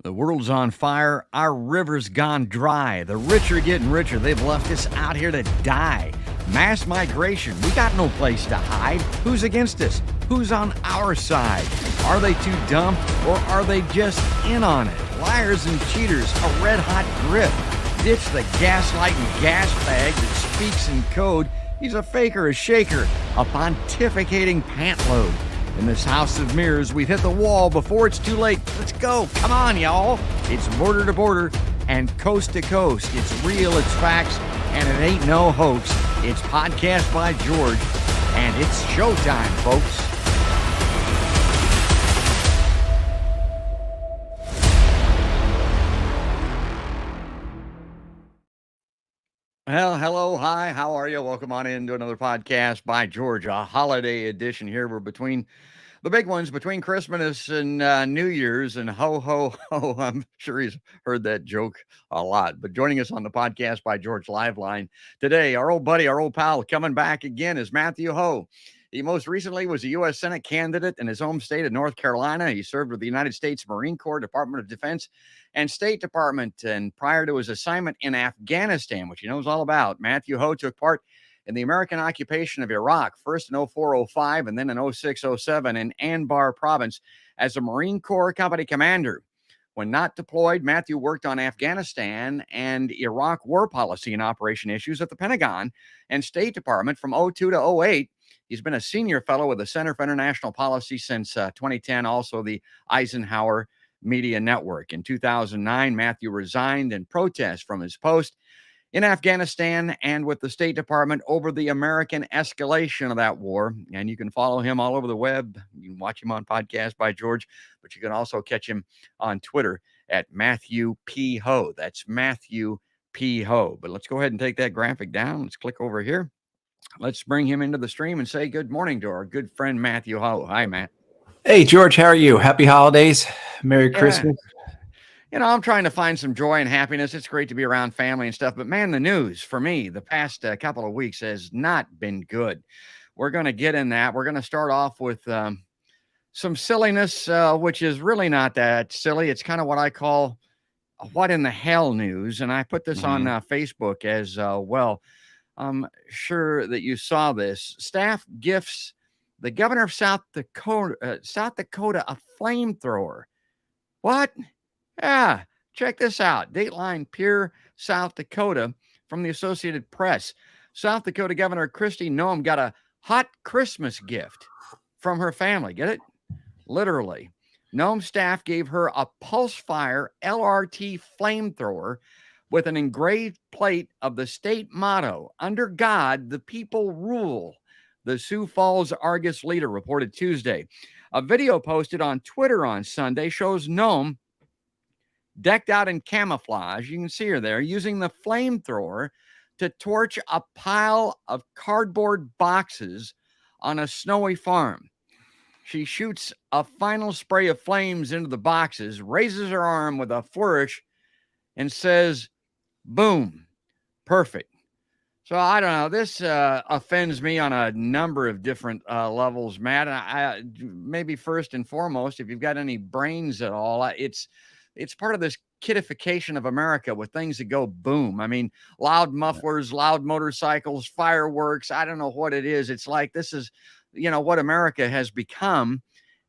The world's on fire. Our river's gone dry. The rich are getting richer. They've left us out here to die. Mass migration. We got no place to hide. Who's against us? Who's on our side? Are they too dumb or are they just in on it? Liars and cheaters, a red-hot grip. Ditch the gaslighting gas bag that speaks in code. He's a faker, a shaker, a pontificating pantload. In this house of mirrors, we've hit the wall before it's too late. Let's go. Come on, y'all. It's border to border and coast to coast. It's real, it's facts, and it ain't no hoax. It's Podcast by George, and it's showtime, folks. Well, hello, hi, how are you? Welcome on into another Podcast by George, a holiday edition here. We're between the big ones, between Christmas and New Year's, and ho, ho, ho. I'm sure he's heard that joke a lot. But joining us on the Podcast by George live line today, our old buddy, our old pal, coming back again is Matthew Hoh. He most recently was a U.S. Senate candidate in his home state of North Carolina. He served with the United States Marine Corps, Department of Defense, and State Department. And prior to his assignment in Afghanistan, which he knows all about, Matthew Hoh took part in the American occupation of Iraq, first in 04-05 and then in 06-07 in Anbar province as a Marine Corps company commander. When not deployed, Matthew worked on Afghanistan and Iraq war policy and operation issues at the Pentagon and State Department from 02 to 08. He's been a senior fellow with the Center for International Policy since 2010, also the Eisenhower Media Network. In 2009, Matthew resigned in protest from his post in Afghanistan and with the State Department over the American escalation of that war. And you can follow him all over the web. You can watch him on Podcast by George, but you can also catch him on Twitter at Matthew P. Hoh. That's Matthew P. Hoh. But let's go ahead and take that graphic down. Let's click over here. Let's bring him into the stream and say good morning to our good friend, Matthew Hoh. Hi, Matt. Hey, George, how are you? Happy holidays. Merry Christmas. You know, I'm trying to find some joy and happiness. It's great to be around family and stuff. But, man, the news for me the past couple of weeks has not been good. We're going to get in that. We're going to start off with some silliness, which is really not that silly. It's kind of what I call what in the hell news. And I put this on Facebook as well. I'm sure that you saw this. Staff gifts the governor of South Dakota a flamethrower. What? Yeah, check this out. Dateline Pierre, South Dakota from the Associated Press. South Dakota Governor Kristi Noem got a hot Christmas gift from her family. Get it? Literally. Noem's staff gave her a Pulsefire LRT flamethrower with an engraved plate of the state motto, "Under God, the people rule," the Sioux Falls Argus Leader reported Tuesday. A video posted on Twitter on Sunday shows Noem decked out in camouflage. You can see her there using the flamethrower to torch a pile of cardboard boxes on a snowy farm. She shoots a final spray of flames into the boxes, raises her arm with a flourish, and says, "Boom, perfect." So I don't know. This offends me on a number of different levels, Matt. I maybe first and foremost, if you've got any brains at all, it's part of this kidification of America with things that go boom. I mean, loud mufflers, loud motorcycles, fireworks. I don't know what it is. It's like this is, you know, what America has become.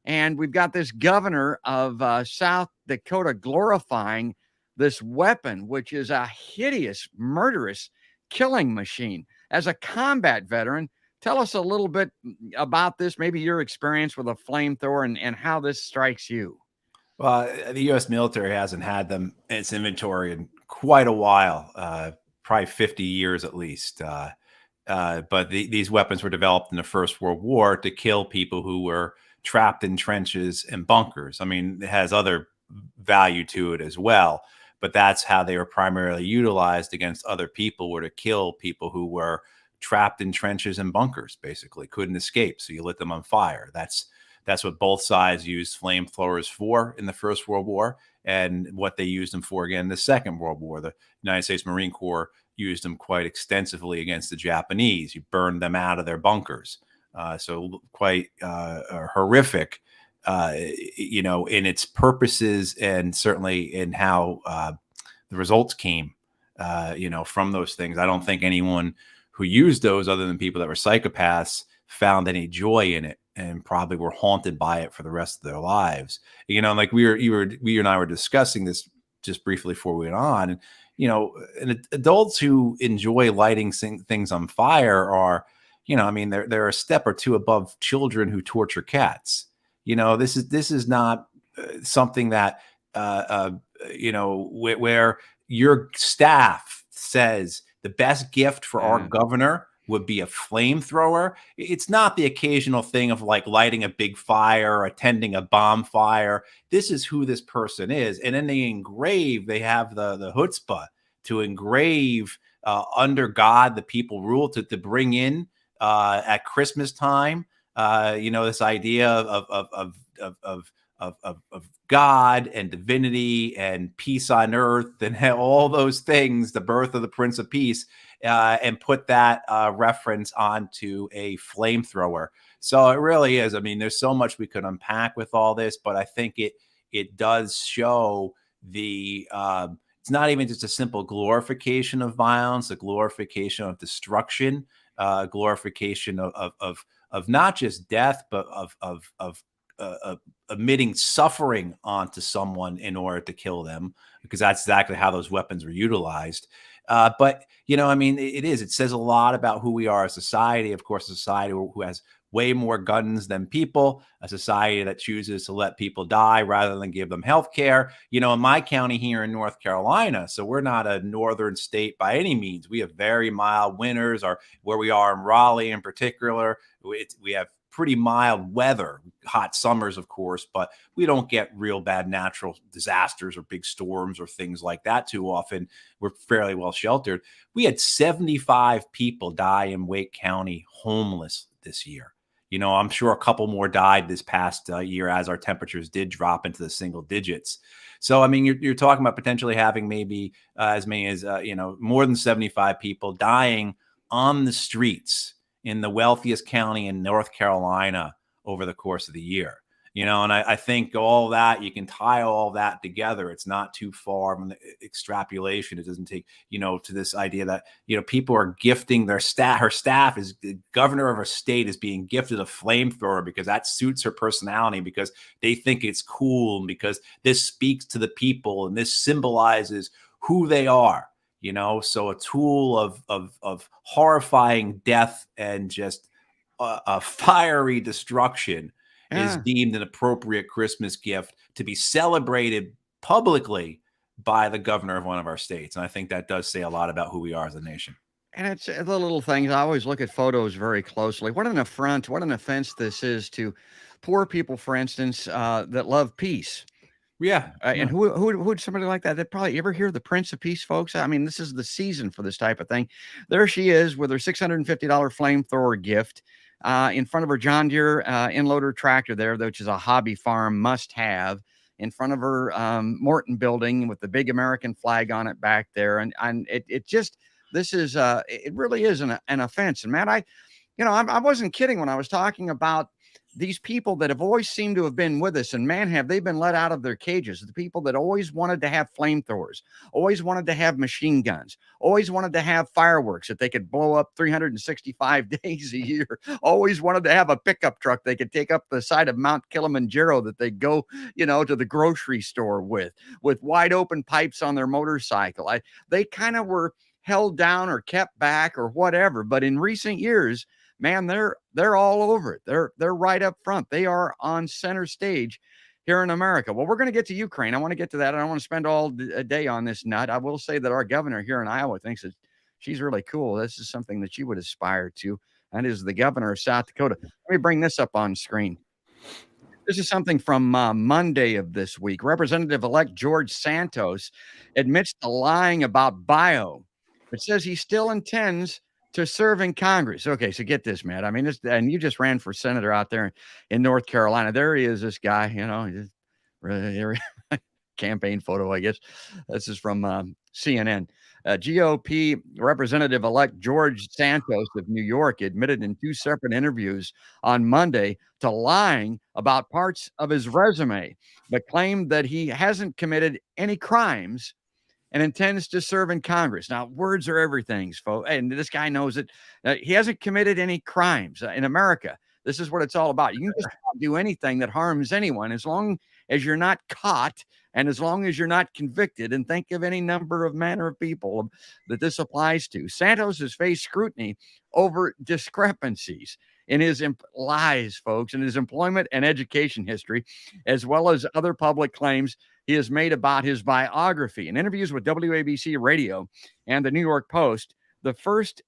And we've got this governor of South Dakota glorifying this weapon, which is a hideous, murderous killing machine. As a combat veteran, tell us a little bit about this, maybe your experience with a flamethrower and how this strikes you. Well, the U.S. military hasn't had them in its inventory in quite a while, probably 50 years at least. But these weapons were developed in the First World War to kill people who were trapped in trenches and bunkers. I mean, it has other value to it as well, but that's how they were primarily utilized against other people, were to kill people who were trapped in trenches and bunkers, basically couldn't escape. So you lit them on fire. That's what both sides used flamethrowers for in the First World War, and what they used them for again in the Second World War. The United States Marine Corps used them quite extensively against the Japanese. You burned them out of their bunkers. So quite horrific in its purposes and certainly in how the results came, from those things. I don't think anyone who used those, other than people that were psychopaths, found any joy in it and probably were haunted by it for the rest of their lives. Like we and I were discussing this just briefly before we went on, and adults who enjoy lighting things on fire are, they're a step or two above children who torture cats. This is not something that where your staff says the best gift for our governor would be a flamethrower. It's not the occasional thing of like lighting a big fire or attending a bonfire. This is who this person is. And then they have the chutzpah to engrave under God, the people rule, to bring in at Christmas time, this idea of God and divinity and peace on earth and all those things, the birth of the Prince of Peace, and put that reference onto a flamethrower. So it really is. I mean, there's so much we could unpack with all this, but I think it does show it's not even just a simple glorification of violence, a glorification of destruction, glorification of not just death, but of emitting suffering onto someone in order to kill them, because that's exactly how those weapons were utilized. But it says a lot about who we are as a society. Of course, a society who has way more guns than people, a society that chooses to let people die rather than give them health care. In my county here in North Carolina, so we're not a northern state by any means. We have very mild winters, or where we are in Raleigh in particular, we have pretty mild weather, hot summers, of course, but we don't get real bad natural disasters or big storms or things like that too often. We're fairly well sheltered. We had 75 people die in Wake County homeless this year. I'm sure a couple more died this past year as our temperatures did drop into the single digits. So, you're talking about potentially having maybe as many as, more than 75 people dying on the streets in the wealthiest county in North Carolina over the course of the year. And I think all that, you can tie all that together. It's not too far from the extrapolation. It doesn't take, to this idea that, people are gifting their staff. Her staff is the governor of her state is being gifted a flamethrower because that suits her personality, because they think it's cool, and because this speaks to the people and this symbolizes who they are. So a tool of horrifying death and just a fiery destruction is deemed an appropriate Christmas gift to be celebrated publicly by the governor of one of our states. And I think that does say a lot about who we are as a nation. And it's the little things. I always look at photos very closely. What an affront, what an offense this is to poor people, for instance, that love peace. Yeah. And who'd somebody like that? That probably, you ever hear the Prince of Peace, folks? This is the season for this type of thing. There she is with her $650 flamethrower gift in front of her John Deere in-loader tractor there, which is a hobby farm must have, in front of her Morton building with the big American flag on it back there. And it just, this is, it really is an offense. And man, I wasn't kidding when I was talking about these people that have always seemed to have been with us, and man, have they been let out of their cages. The people that always wanted to have flamethrowers, always wanted to have machine guns, always wanted to have fireworks that they could blow up 365 days a year, always wanted to have a pickup truck they could take up the side of Mount Kilimanjaro that they go, to the grocery store with wide open pipes on their motorcycle. They kind of were held down or kept back or whatever. But in recent years, man, they're all over it. They're right up front. They are on center stage here in America. Well, we're going to get to Ukraine. I want to get to that. I don't want to spend all a day on this nut. I will say that our governor here in Iowa thinks that she's really cool. This is something that she would aspire to. That is the governor of South Dakota. Let me bring this up on screen. This is something from Monday of this week. Representative-elect George Santos admits to lying about bio, but says he still intends to serve in Congress. Okay, so get this, Matt. And you just ran for senator out there in North Carolina. There he is, this guy, just really campaign photo, I guess. This is from CNN. GOP Representative-elect George Santos of New York admitted in 2 separate interviews on Monday to lying about parts of his resume, but claimed that he hasn't committed any crimes and intends to serve in Congress. Now, words are everything, folks, and this guy knows it. He hasn't committed any crimes in America. This is what it's all about. You can just do anything that harms anyone as long as you're not caught and as long as you're not convicted. And think of any number of manner of people that this applies to. Santos has faced scrutiny over discrepancies in his lies, folks, in his employment and education history, as well as other public claims he has made about his biography. In interviews with WABC Radio and the New York Post, the first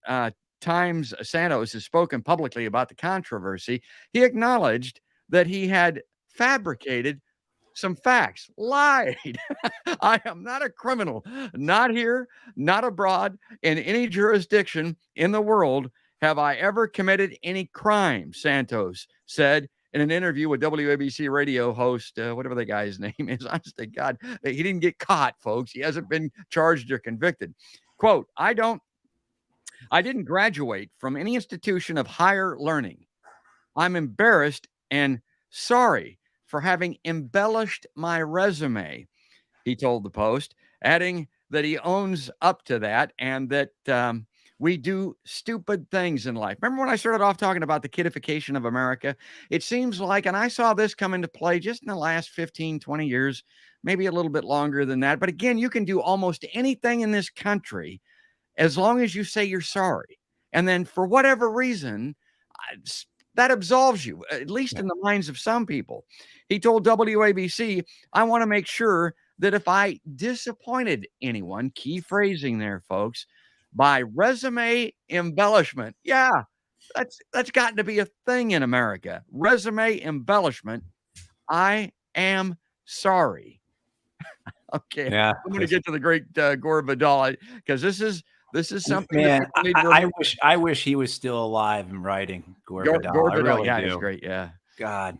times Santos has spoken publicly about the controversy, he acknowledged that he had fabricated some facts, lied. I am not a criminal, not here, not abroad, in any jurisdiction in the world have I ever committed any crime, Santos said in an interview with WABC radio host, whatever the guy's name is. Honest to God, he didn't get caught, folks. He hasn't been charged or convicted. Quote, I didn't graduate from any institution of higher learning. I'm embarrassed and sorry for having embellished my resume, he told the Post, adding that he owns up to that and that we do stupid things in life. Remember when I started off talking about the kidification of America? It seems like, and I saw this come into play just in the last 15, 20 years, maybe a little bit longer than that. But again, you can do almost anything in this country as long as you say you're sorry. And then for whatever reason, that absolves you, at least in the minds of some people. He told WABC, I want to make sure that if I disappointed anyone, key phrasing there, folks, by resume embellishment. Yeah, that's gotten to be a thing in America. Resume embellishment. I am sorry. Okay, Yeah, I'm going to get to the great Gore Vidal because this is something. Man, I wish he was still alive and writing Gore Vidal. Gore I Vidal, really yeah, do. he's great. Yeah, God.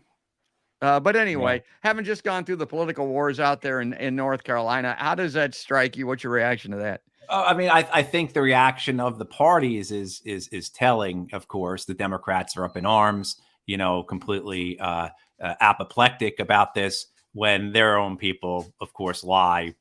But anyway, having just gone through the political wars out there in North Carolina, how does that strike you? What's your reaction to that? I mean, I think the reaction of the parties is telling. Of course, the Democrats are up in arms, completely apoplectic about this, when their own people, of course, lie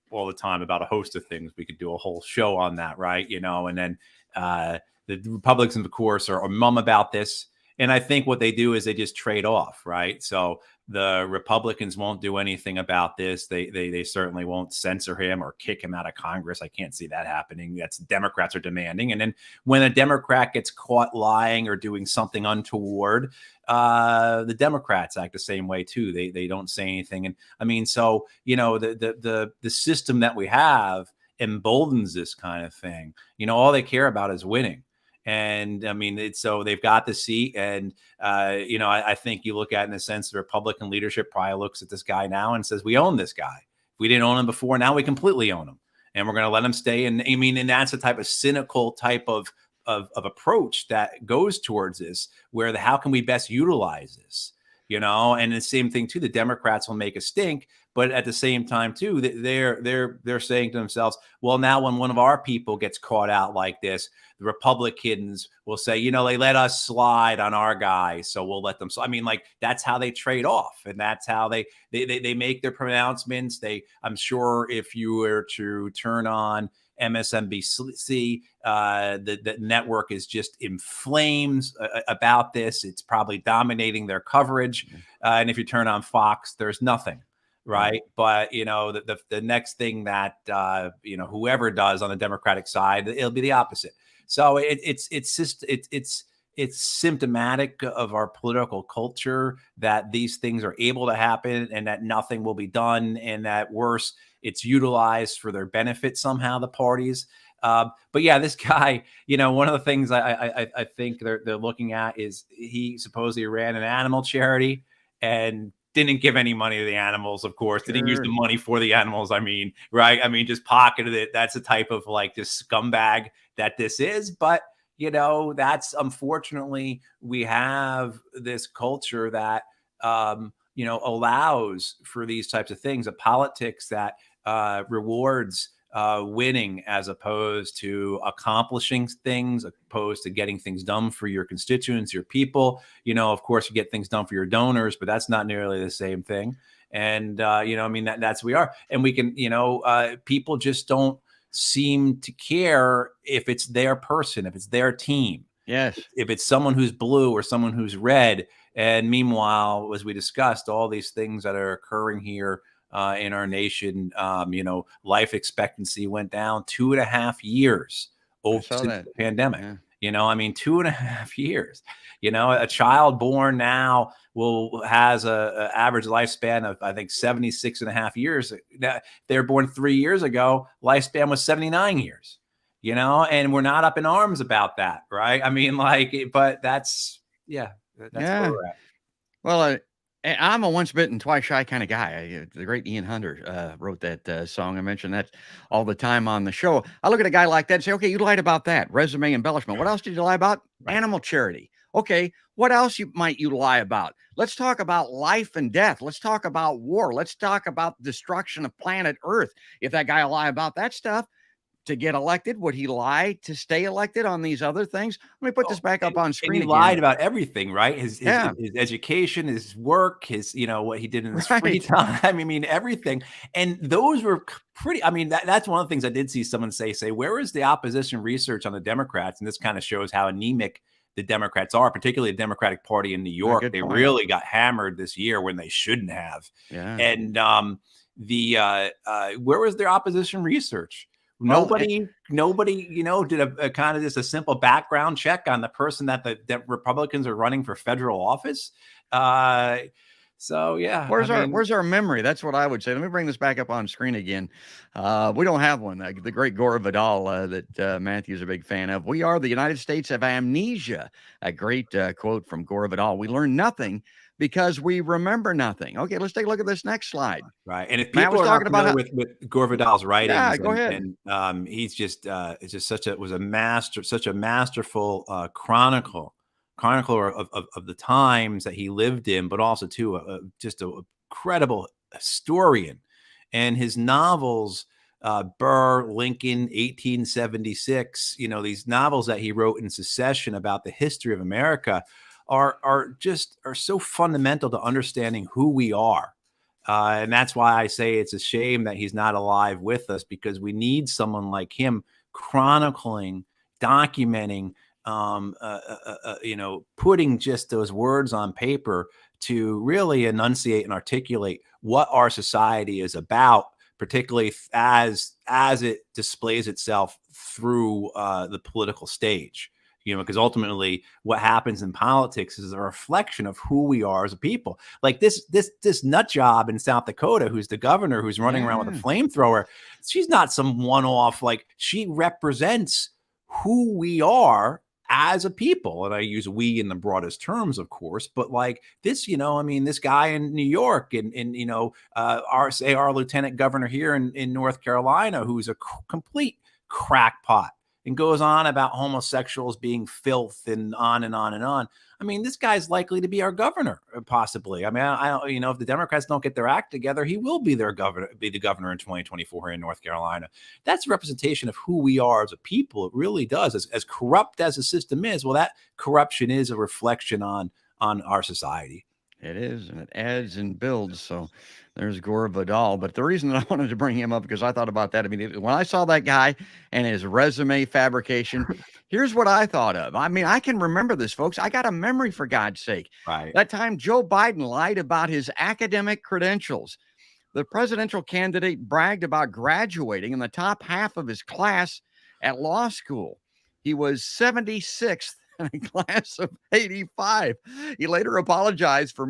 all the time about a host of things. We could do a whole show on that, right? And then the Republicans, of course, are mum about this. And I think what they do is they just trade off, right? So the Republicans won't do anything about this. They certainly won't censor him or kick him out of Congress. I can't see that happening. That's Democrats are demanding. And then when a Democrat gets caught lying or doing something untoward, the Democrats act the same way too. They don't say anything. And I mean, so the system that we have emboldens this kind of thing. All they care about is winning. And I mean, so they've got the seat. And, I think you look at it in the sense the Republican leadership probably looks at this guy now and says, we own this guy. If we didn't own him before, now we completely own him. And we're going to let him stay. And I mean, and that's the type of cynical type of approach that goes towards this, where how can we best utilize this? And the same thing too, the Democrats will make a stink, but at the same time too, they're saying to themselves, well, now when one of our people gets caught out like this, the Republicans will say, they let us slide on our guy, so we'll let them. So I mean, like, that's how they trade off, and that's how they make their pronouncements. I'm sure if you were to turn on MSNBC, the network is just in flames about this. It's probably dominating their coverage. And if you turn on Fox, there's nothing. Right. But, the next thing that, whoever does on the Democratic side, it'll be the opposite. So it's symptomatic of our political culture that these things are able to happen and that nothing will be done, and that worse, it's utilized for their benefit somehow, the parties. But yeah, this guy, one of the things I think they're looking at is he supposedly ran an animal charity and didn't give any money to the animals, of course. Sure. Didn't use the money for the animals. I mean, right? I mean, just pocketed it. That's the type of just scumbag that this is. But, that's unfortunately, we have this culture that, allows for these types of things, a politics that rewards winning as opposed to accomplishing things, opposed to getting things done for your constituents, your people. Of course, you get things done for your donors, but that's not nearly the same thing. And, that's we are. And we can, people just don't seem to care if it's their person, if it's their team. Yes. If it's someone who's blue or someone who's red. And meanwhile, as we discussed, all these things that are occurring here in our nation, life expectancy went down 2.5 years since the pandemic. Yeah. 2.5 years. A child born now has a average lifespan of, I think, 76.5 years. They're born 3 years ago. Lifespan was 79 years. And we're not up in arms about that, right? But that's where we're at. Well, I'm a once bitten, twice shy kind of guy. The great Ian Hunter wrote that song. I mention that all the time on the show. I look at a guy like that and say, okay, you lied about that. Resume embellishment. What else did you lie about? Right. Animal charity. Okay, what else might you lie about? Let's talk about life and death. Let's talk about war. Let's talk about destruction of planet Earth. If that guy will lie about that stuff to get elected, would he lie to stay elected on these other things? Let me put this back up on screen. And he lied about everything, right? His education, his work, his, what he did in his free time. Everything. And those were pretty, that's one of the things I did see someone say, where is the opposition research on the Democrats? And this kind of shows how anemic the Democrats are, particularly the Democratic Party in New York. They really got hammered this year when they shouldn't have. Yeah. And where was their opposition research? Nobody, did a kind of just a simple background check on the person that the Republicans are running for federal office. So yeah, where's our memory? That's what I would say. Let me bring this back up on screen again. We don't have one. The great Gore Vidal that Matthew's a big fan of. We are the United States of amnesia. A great quote from Gore Vidal. We learn nothing because we remember nothing. Okay, let's take a look at this next slide. Right, and if people are talking about with Gore Vidal's writings, go ahead. And he's just it's just such a masterful chronicler of the times that he lived in, but also too just a credible historian. And his novels, Burr, Lincoln, 1876, these novels that he wrote in succession about the history of America are so fundamental to understanding who we are. And that's why I say it's a shame that he's not alive with us, because we need someone like him chronicling, documenting, putting just those words on paper to really enunciate and articulate what our society is about, particularly as it displays itself through the political stage. Because ultimately what happens in politics is a reflection of who we are as a people. Like this nut job in South Dakota, who's the governor, who's running around with a flamethrower. She's not some one-off, she represents who we are as a people. And I use we in the broadest terms, of course, but this, this guy in New York and our lieutenant governor here in North Carolina, who's a complete crackpot, and goes on about homosexuals being filth and on and on and on. This guy's likely to be our governor, possibly. I don't, if the Democrats don't get their act together, he will be the governor in 2024 here in North Carolina. That's a representation of who we are as a people. It really does. As corrupt as the system is, well, that corruption is a reflection on our society. It is, and it adds and builds. So there's Gore Vidal. But the reason that I wanted to bring him up, because I thought about that immediately. When I saw that guy and his resume fabrication, here's what I thought of. I can remember this, folks. I got a memory, for God's sake. Right. That time Joe Biden lied about his academic credentials. The presidential candidate bragged about graduating in the top half of his class at law school. He was 76th in a class of 85. He later apologized for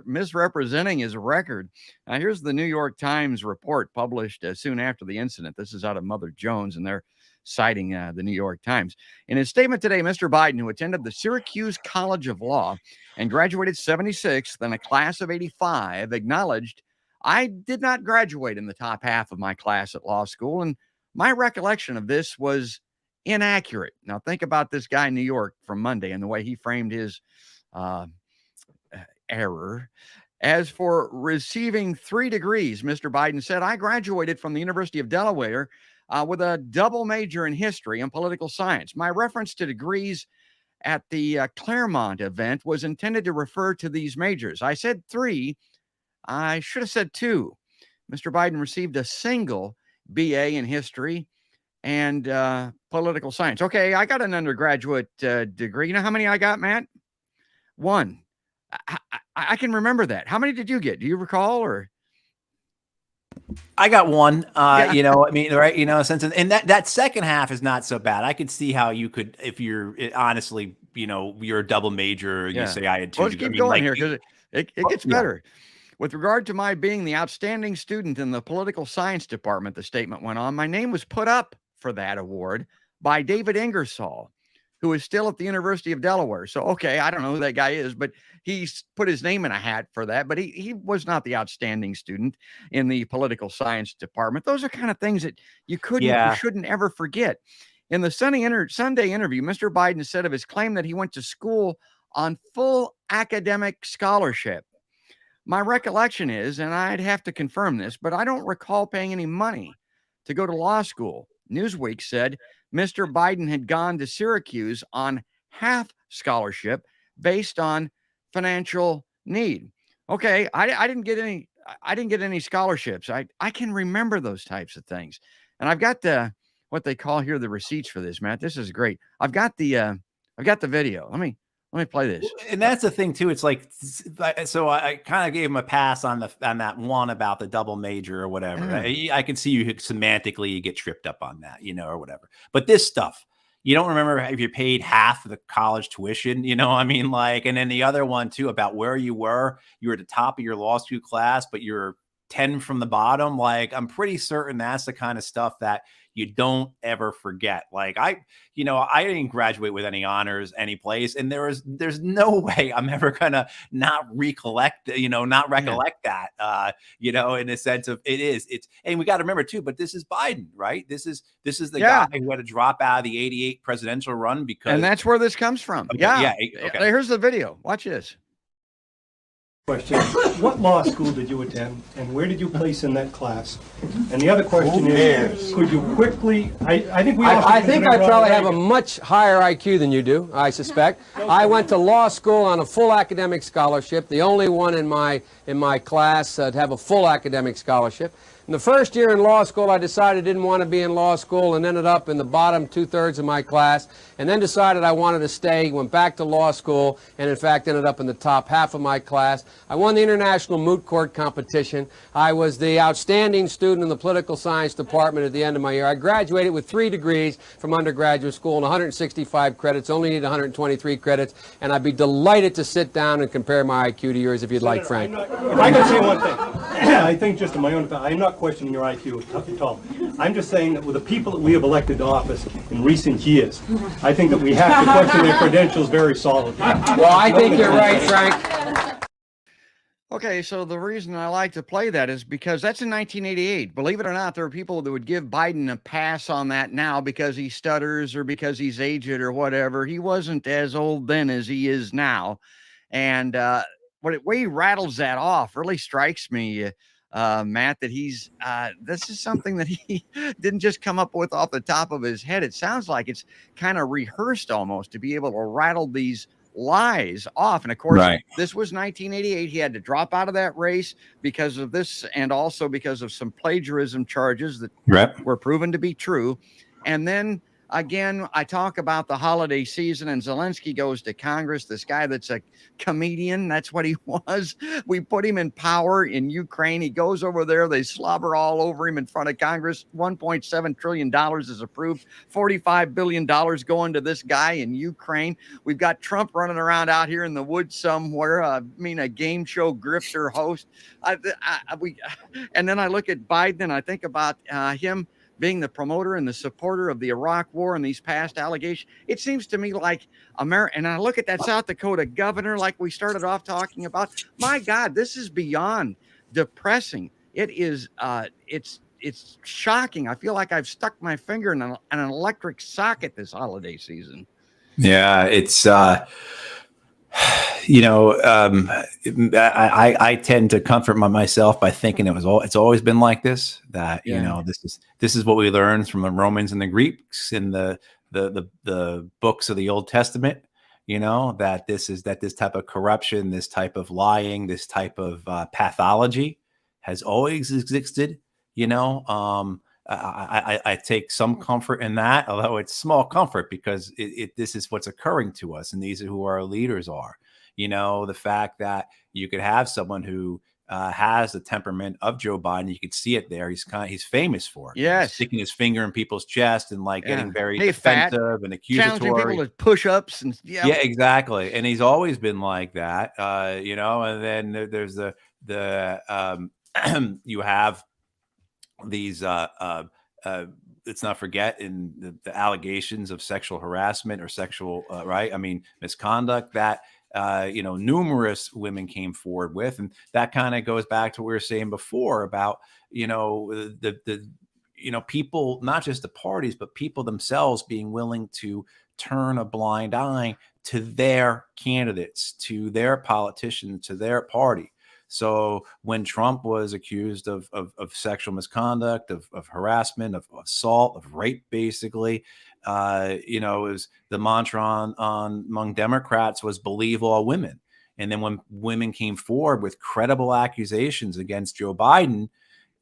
misrepresenting his record. Now, here's the New York Times report published soon after the incident. This is out of Mother Jones, and they're citing the New York Times. In his statement today, Mr. Biden, who attended the Syracuse College of Law and graduated 76th in a class of 85, acknowledged, "I did not graduate in the top half of my class at law school, and my recollection of this was inaccurate." Now, think about this guy in New York from Monday and the way he framed his error. As for receiving 3 degrees, Mr. Biden said, "I graduated from the University of Delaware with a double major in history and political science. My reference to degrees at the Claremont event was intended to refer to these majors. I said 3. I should have said 2. Mr. Biden received a single BA in history and political science. Okay, I got an undergraduate degree. You know how many I got, Matt? 1. I can remember that. How many did you get? Do you recall? Or I got 1. Yeah. You know, I mean, right? You know, since and that second half is not so bad. I could see how you could, if you're honestly, you know, you're a double major. You say I had 2. Let's keep going here because it gets better. With regard to my being the outstanding student in the political science department, the statement went on, my name was put up for that award by David Ingersoll, who is still at the University of Delaware. So, okay, I don't know who that guy is, but he's put his name in a hat for that. But he was not the outstanding student in the political science department. Those are kind of things that you shouldn't ever forget. In the Sunday interview, Mr. Biden said of his claim that he went to school on full academic scholarship. My recollection is, and I'd have to confirm this, but I don't recall paying any money to go to law school. Newsweek said Mr. Biden had gone to Syracuse on half scholarship based on financial need. Okay, I didn't get any scholarships. I can remember those types of things. And I've got what they call here the receipts for this, Matt. This is great. I've got the video. Let me play this. And that's the thing too. It's like, so I kind of gave him a pass on that one about the double major or whatever. I can see you semantically, you get tripped up on that, you know, or whatever. But this stuff, you don't remember if you paid half of the college tuition, you know, I mean, like, and then the other one too, about where you were at the top of your law school class, but you're 10 from the bottom. Like, I'm pretty certain that's the kind of stuff that you don't ever forget. Like I didn't graduate with any honors any place. And there's no way I'm ever gonna not recollect that, in the sense of and we got to remember too, but this is Biden, right? This is the guy who had to drop out of the 88 presidential run because. And that's where this comes from. Okay. Here's the video. Watch this. Question: what law school did you attend, and where did you place in that class? And the other question is, could you quickly? I think I probably have a much higher IQ than you do. I suspect. I went to law school on a full academic scholarship, the only one in my class to have a full academic scholarship. In the first year in law school, I decided I didn't want to be in law school and ended up in the bottom 2/3 of my class, and then decided I wanted to stay, went back to law school, and in fact ended up in the top half of my class. I won the International Moot Court competition. I was the outstanding student in the political science department at the end of my year. I graduated with 3 degrees from undergraduate school and 165 credits, only need 123 credits, and I'd be delighted to sit down and compare my IQ to yours if you'd like, Frank. If I could say one thing, I think just in my own, I'm not questioning your IQ at all. I'm just saying that with the people that we have elected to office in recent years, I think that we have to question their credentials very solidly. Well, I think you're right, Frank. Okay, so the reason I like to play that is because that's in 1988. Believe it or not, there are people that would give Biden a pass on that now because he stutters or because he's aged or whatever. He wasn't as old then as he is now. And the way he rattles that off really strikes me, Matt, that he's this is something that he didn't just come up with off the top of his head. It sounds like it's kind of rehearsed almost to be able to rattle these lies off. And of course, This was 1988. He had to drop out of that race because of this, and also because of some plagiarism charges that were proven to be true. And then again, I talk about the holiday season, and Zelensky goes to Congress, this guy that's a comedian. That's what he was. We put him in power in Ukraine. He goes over there. They slobber all over him in front of Congress. $1.7 trillion is approved. $45 billion going to this guy in Ukraine. We've got Trump running around out here in the woods somewhere. A game show grifter host. And then I look at Biden and I think about him being the promoter and the supporter of the Iraq War and these past allegations. It seems to me like America, and I look at that South Dakota governor like we started off talking about. My God, this is beyond depressing. It is, it's shocking. I feel like I've stuck my finger in an electric socket this holiday season. Yeah, it's you know, I tend to comfort myself by thinking it's always been like this. That you know, this is what we learned from the Romans and the Greeks in the books of the Old Testament. You know, that this type of corruption, this type of lying, this type of pathology has always existed. You know, I take some comfort in that, although it's small comfort because this is what's occurring to us, and these are who our leaders are. You know, the fact that you could have someone who has the temperament of Joe Biden, you could see it there. He's famous for it. Yes, he's sticking his finger in people's chest and like getting very defensive and challenging accusatory. people to push-ups and yeah, exactly. And he's always been like that. You know, and then there's the you have these let's not forget in the allegations of sexual harassment or sexual misconduct that you know, numerous women came forward with, and that kind of goes back to what we were saying before about, you know, the you know, people, not just the parties, but people themselves being willing to turn a blind eye to their candidates, to their politicians, to their party. So when Trump was accused of sexual misconduct, of harassment, of assault, of rape, basically, you know, it was the mantra among Democrats was believe all women. And then when women came forward with credible accusations against Joe Biden,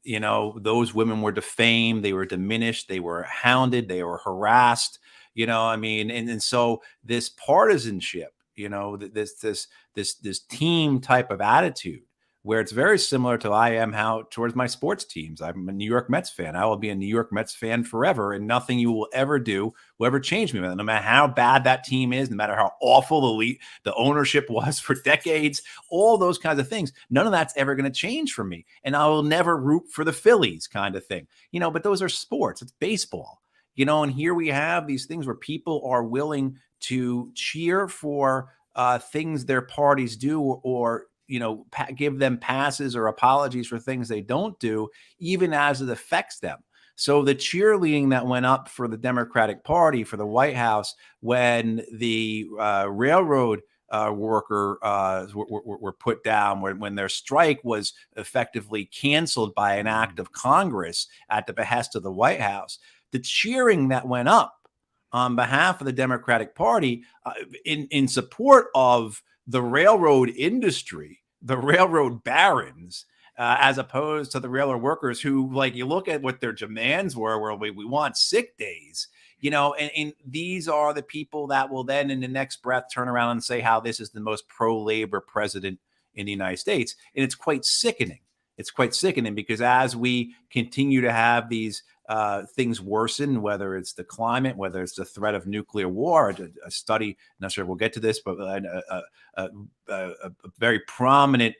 you know, those women were defamed, they were diminished, they were hounded, they were harassed, you know, I mean, and so this partisanship, you know, this team type of attitude, where it's very similar to I am how towards my sports teams. I'm a New York Mets fan. I will be a New York Mets fan forever, and nothing you will ever do will ever change me. No matter how bad that team is, no matter how awful the ownership was for decades, all those kinds of things, none of that's ever going to change for me. And I will never root for the Phillies kind of thing, you know, but those are sports. It's baseball, you know, and here we have these things where people are willing to cheer for things their parties do or you know, give them passes or apologies for things they don't do, even as it affects them. So the cheerleading that went up for the Democratic Party, for the White House, when the railroad worker were put down, when their strike was effectively canceled by an act of Congress at the behest of the White House, the cheering that went up on behalf of the Democratic Party in support of the railroad industry, the railroad barons, as opposed to the railroad workers who, like, you look at what their demands were, where we want sick days, you know, and these are the people that will then in the next breath turn around and say how this is the most pro-labor president in the United States. And it's quite sickening. It's quite sickening because as we continue to have these things worsen, whether it's the climate, whether it's the threat of nuclear war, a study, not sure we'll get to this, but a very prominent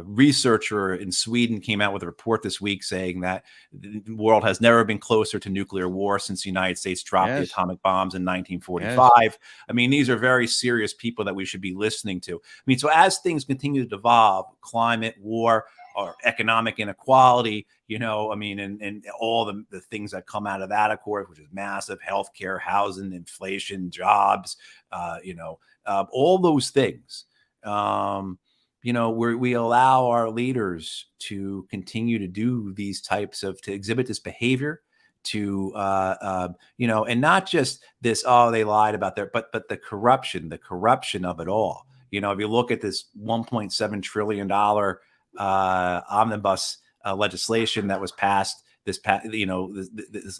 researcher in Sweden came out with a report this week saying that the world has never been closer to nuclear war since the United States dropped the atomic bombs in 1945. Yes. I mean, these are very serious people that we should be listening to. I mean, so as things continue to evolve, climate, war, or economic inequality, you know, I mean, and all the things that come out of that, of course, which is massive healthcare, housing, inflation, jobs, you know, all those things, you know, we allow our leaders to continue to do these types of, to exhibit this behavior, to, you know, and not just this, oh, they lied about their, but the corruption of it all. You know, if you look at this $1.7 trillion omnibus legislation that was passed this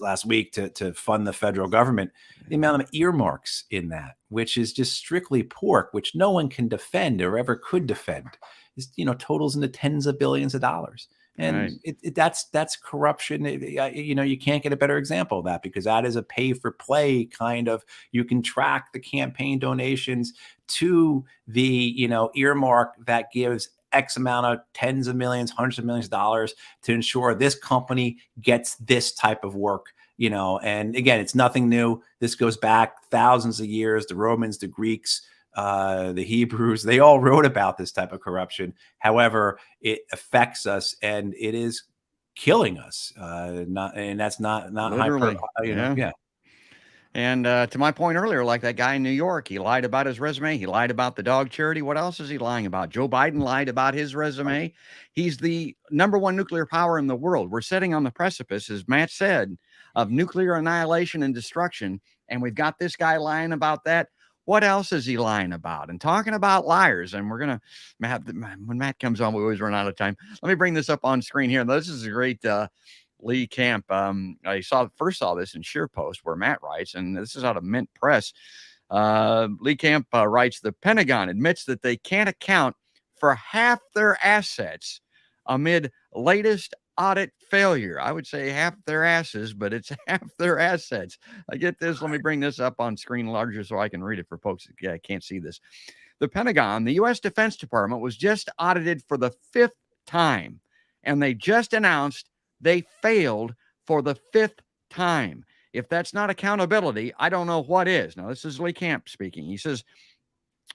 last week to fund the federal government, the amount of earmarks in that, which is just strictly pork, which no one can defend or ever could defend, is, you know, totals into tens of billions of dollars. And right. That's corruption. You know, you can't get a better example of that, because that is a pay for play kind of, you can track the campaign donations to the, you know, earmark that gives X amount of tens of millions, hundreds of millions of dollars to ensure this company gets this type of work, you know. And again, it's nothing new. This goes back thousands of years. The Romans, the Greeks, the Hebrews, they all wrote about this type of corruption. However, it affects us and it is killing us. And that's not literally. you know, yeah. And to my point earlier, like that guy in New York, he lied about his resume. He lied about the dog charity. What else is he lying about? Joe Biden lied about his resume. He's the #1 nuclear power in the world. We're sitting on the precipice, as Matt said, of nuclear annihilation and destruction. And we've got this guy lying about that. What else is he lying about? And talking about liars. And we're going to, when Matt comes on, we always run out of time. Let me bring this up on screen here. This is a great Lee Camp. I first saw this in Sheer Post where Matt writes, and this is out of Mint Press. Lee Camp writes, the Pentagon admits that they can't account for half their assets amid latest audit failure. I would say half their asses, but it's half their assets. I get this. Let me bring this up on screen larger so I can read it for folks that can't see this. The Pentagon, the U.S. Defense Department, was just audited for the 5th time, and they just announced they failed for the 5th time. If that's not accountability, I don't know what is. Now, this is Lee Camp speaking. He says,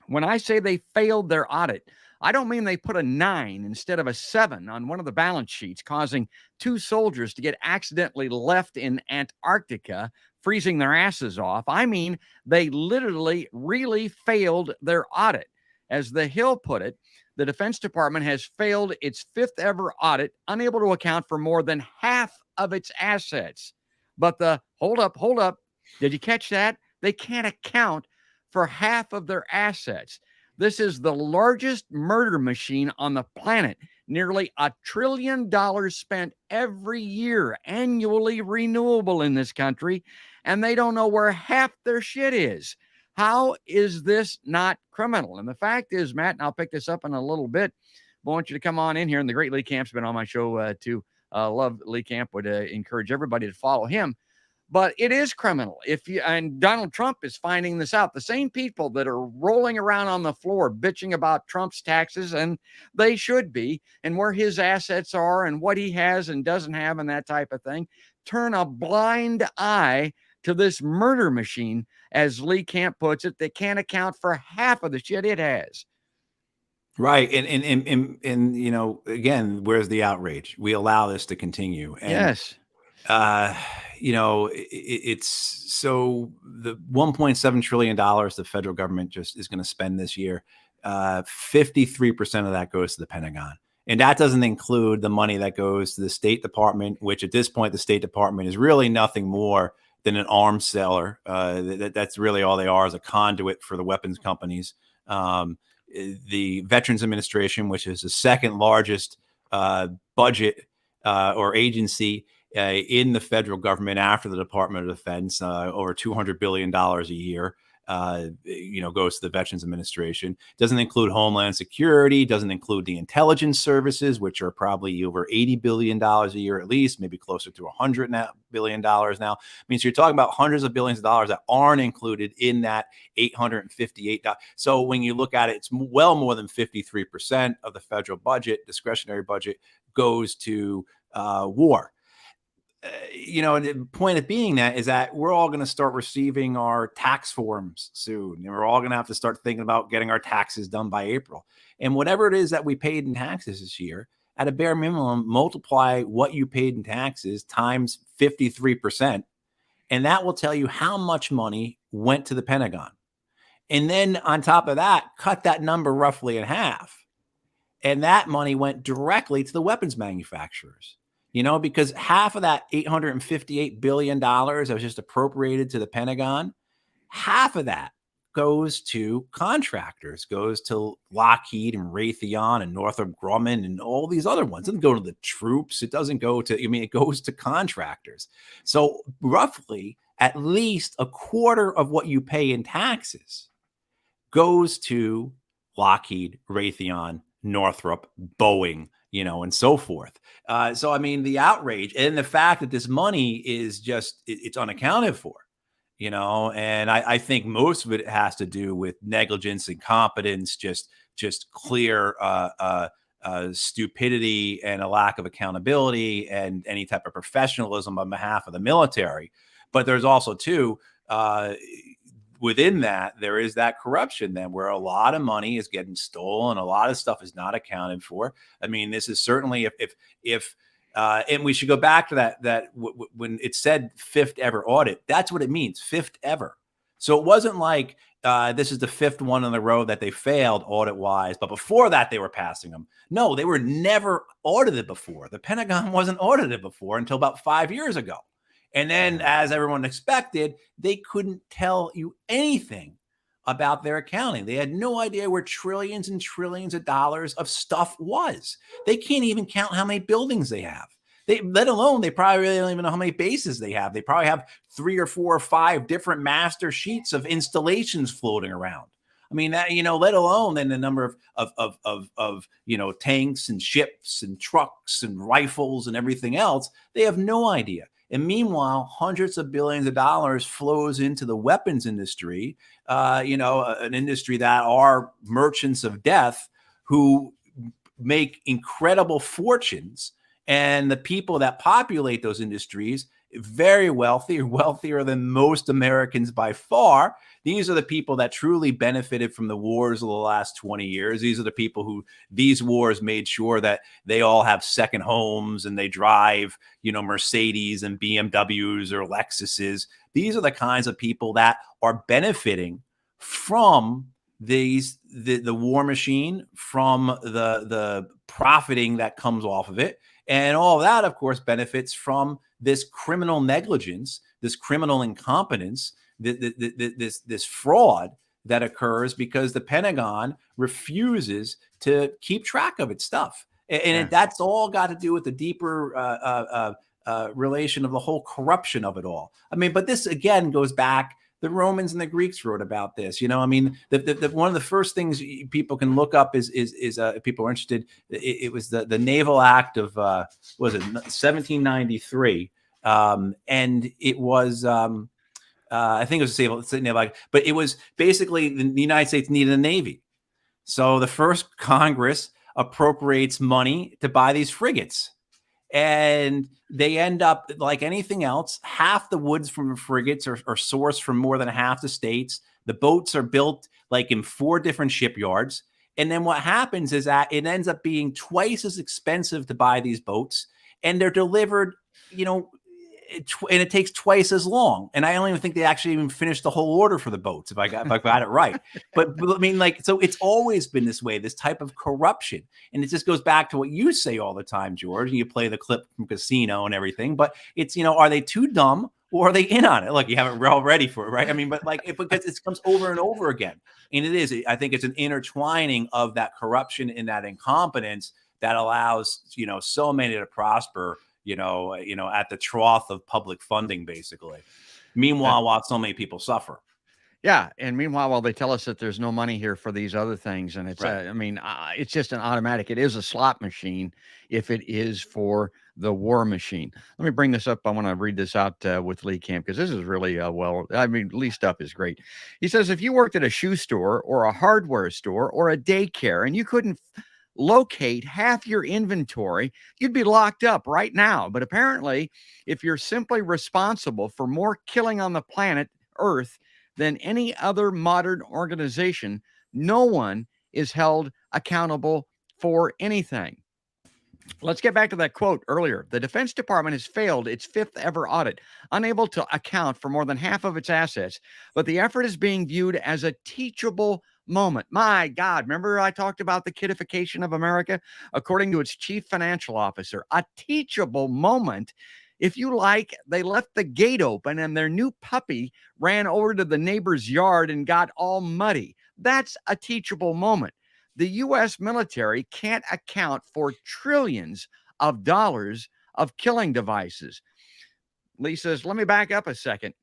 when I say they failed their audit, I don't mean they put a 9 instead of a 7 on one of the balance sheets, causing 2 soldiers to get accidentally left in Antarctica, freezing their asses off. I mean, they literally really failed their audit. As The Hill put it, the Defense Department has failed its 5th ever audit, unable to account for more than half of its assets. But hold up. Did you catch that? They can't account for half of their assets. This is the largest murder machine on the planet. Nearly $1 trillion spent every year, annually renewable in this country, and they don't know where half their shit is. How is this not criminal? And the fact is, Matt, and I'll pick this up in a little bit, but I want you to come on in here. And the great Lee Camp's been on my show too. Love Lee Camp, would encourage everybody to follow him. But it is criminal. And Donald Trump is finding this out. The same people that are rolling around on the floor bitching about Trump's taxes, and they should be, and where his assets are and what he has and doesn't have and that type of thing, turn a blind eye to this murder machine, as Lee Camp puts it, that can't account for half of the shit it has. Right. And you know, again, where's the outrage? We allow this to continue. And, yes. You know, it's so the $1.7 trillion the federal government just is going to spend this year. 53% of that goes to the Pentagon. And that doesn't include the money that goes to the State Department, which at this point, the State Department is really nothing more than an arms seller. That's really all they are, is a conduit for the weapons companies. The Veterans Administration, which is the second largest budget or agency in the federal government after the Department of Defense, over $200 billion a year, goes to the Veterans Administration. Doesn't include Homeland Security, doesn't include the intelligence services, which are probably over $80 billion a year at least, maybe closer to $100 billion now. I mean, so you're talking about hundreds of billions of dollars that aren't included in that $858. So when you look at it, it's well more than 53% of the federal budget, discretionary budget, goes to war. And the point of being that is that we're all going to start receiving our tax forms soon. And we're all going to have to start thinking about getting our taxes done by April. And whatever it is that we paid in taxes this year, at a bare minimum, multiply what you paid in taxes times 53%. And that will tell you how much money went to the Pentagon. And then on top of that, cut that number roughly in half. And that money went directly to the weapons manufacturers. Because half of that $858 billion that was just appropriated to the Pentagon, half of that goes to contractors, goes to Lockheed and Raytheon and Northrop Grumman and all these other ones. It doesn't go to the troops. It doesn't go to, it goes to contractors. So roughly at least a quarter of what you pay in taxes goes to Lockheed, Raytheon, Northrop, Boeing, and so forth. So, I mean, the outrage and the fact that this money is just, it's unaccounted for, and I think most of it has to do with negligence, incompetence, just clear stupidity and a lack of accountability and any type of professionalism on behalf of the military. But there's also, too, within that, there is that corruption then where a lot of money is getting stolen. A lot of stuff is not accounted for. I mean, this is certainly if And we should go back to that when it said fifth ever audit, that's what it means, fifth ever. So it wasn't like this is the fifth one in a row that they failed audit-wise, but before that they were passing them. No, they were never audited before. The Pentagon wasn't audited before until about 5 years ago. And then, as everyone expected, they couldn't tell you anything about their accounting. They had no idea where trillions and trillions of dollars of stuff was. They can't even count how many buildings they have. Let alone, they probably really don't even know how many bases they have. They probably have 3 or 4 or 5 different master sheets of installations floating around. I mean, that, let alone then the number of tanks and ships and trucks and rifles and everything else. They have no idea. And meanwhile, hundreds of billions of dollars flows into the weapons industry, an industry that are merchants of death who make incredible fortunes. And the people that populate those industries, very wealthy, wealthier than most Americans by far. These are the people that truly benefited from the wars of the last 20 years. These are the people who these wars made sure that they all have second homes and they drive, Mercedes and BMWs or Lexuses. These are the kinds of people that are benefiting from the war machine, from the profiting that comes off of it. And all of that, of course, benefits from this criminal negligence, this criminal incompetence, this fraud that occurs because the Pentagon refuses to keep track of its stuff. And that's all got to do with the deeper relation of the whole corruption of it all. I mean, but this, again, goes back. The Romans and the Greeks wrote about this. I mean, one of the first things people can look up is if people are interested. It was the Naval Act of was it 1793, and it was I think it was a Naval Act, but it was basically the United States needed a navy, so the first Congress appropriates money to buy these frigates. And they end up, like anything else, half the woods from the frigates are sourced from more than half the states. The boats are built like in 4 different shipyards. And then what happens is that it ends up being twice as expensive to buy these boats. And they're delivered, and it takes twice as long. And I don't even think they actually even finished the whole order for the boats, if I got it right. But I mean, so it's always been this way, this type of corruption. And it just goes back to what you say all the time, George, and you play the clip from Casino and everything. But it's, are they too dumb or are they in on it? Look, you haven't, we're all ready for it, right? I mean, but because it comes over and over again. And it is, I think it's an intertwining of that corruption and that incompetence that allows, so many to prosper, at the trough of public funding, basically. Meanwhile, while so many people suffer. Yeah. And meanwhile, while they tell us that there's no money here for these other things, and it's, right. It's just an automatic. It is a slot machine if it is for the war machine. Let me bring this up. I want to read this out with Lee Camp, because this is really, Lee stuff is great. He says, if you worked at a shoe store or a hardware store or a daycare and you couldn't locate half your inventory, you'd be locked up right now. But apparently, if you're simply responsible for more killing on the planet Earth than any other modern organization, no one is held accountable for anything. Let's get back to that quote earlier. The Defense Department has failed its 5th ever audit, unable to account for more than half of its assets, but the effort is being viewed as a teachable moment. My God, remember I talked about the kidification of America? According to its chief financial officer, a teachable moment. If you like, they left the gate open and their new puppy ran over to the neighbor's yard and got all muddy. That's a teachable moment. The U.S. military can't account for trillions of dollars of killing devices. Lee says, let me back up a second.